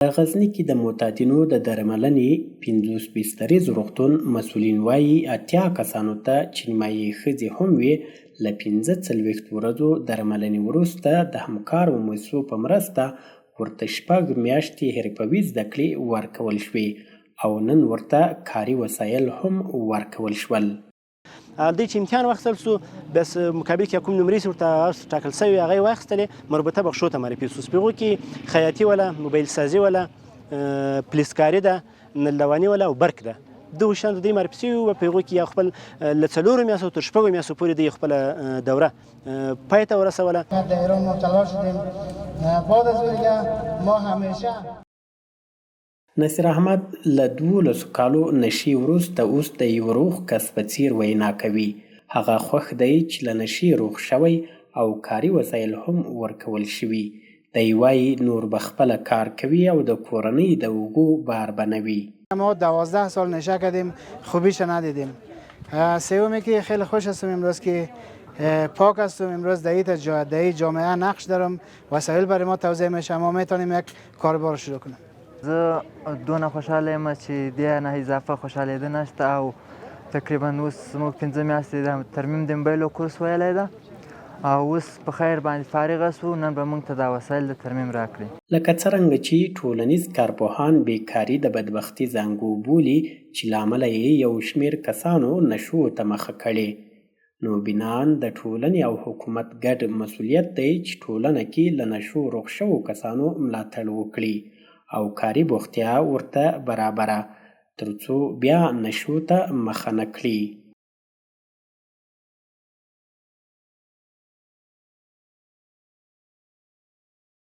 په غزني کې د معتادینو د درملنې 50 بستریز روغتون مسؤلین وایي 80 کسانو ته چې نیمایي ښځې هم وي له 45 ورځو درملنې وروسته د همکارو مؤسسو په مرسته ورته 6 میاشتې حرفوي زده کړې ورکول شوې او نن ورته کاري وسایل هم ورکول شول. دوی چې امتحان واخیستل سو بس مقابل کې کوم نمرې ورته ټاکل شوي هغه یې واخیستلې مربوطه بخشو ته معرفي سو. په هغو کې خیاطي وله، موبایل سازي وله، پلیسکاري ده، نلدواني وله او برق ده. دغو شیانو ته دوی معرفي شوي وو. په هغو کې یا خپل له 4 میاشتو تر 6 میاشتو پورې دوی خپله دوره پای ته ورسوله. در ایران مبتلا شدیم. بعد از دیگه ما همیشه نصیر احمد له 12 کالو نشي وروسته اوس د یو روغ کس په څیر وینا کوي. هغه خوښ دی چې له نشي روغ شوی او کاري وسایل هم ورکول شوي. دی وایي نور به خپله کار کوي او د کورنۍ د اوږو بار به نه وي. ما 12 سال نشه کردیم، خوبیش ندیدیم. سومی که خیلی خوش هستم امروز که پاک هستم. امروز در این جامعه نقش دارم، وسایل برای ما توزیع میشه، ما میتونیم یک کاربار شروع کنیم. زه دونه خوشحاله یم چې دې نه اضافه خوشحالېده نشته او تقریبا اوس موږ 5 میاشتې د ترمیم د موبایلو کورس ویلی ده او اوس په خیر باندې فارغه سو. نن به موږ ته دا وسایل د ترمیم راکړي. لکه څرنګه چې ټولنیز کارپوهان بیکاري د بدبختي زانګو بولي چې له امله یې یو شمېر کسانو نشو ته مخه کړې، نو بنان د ټولنې او حکومت ګډ مسؤلیت دی چې ټولنه کې له نشو روغ شوو کسانو ملاتړ وکړي او کاري بوختیا ورته برابره ترڅو بیا نشو ته مخه نه کړي.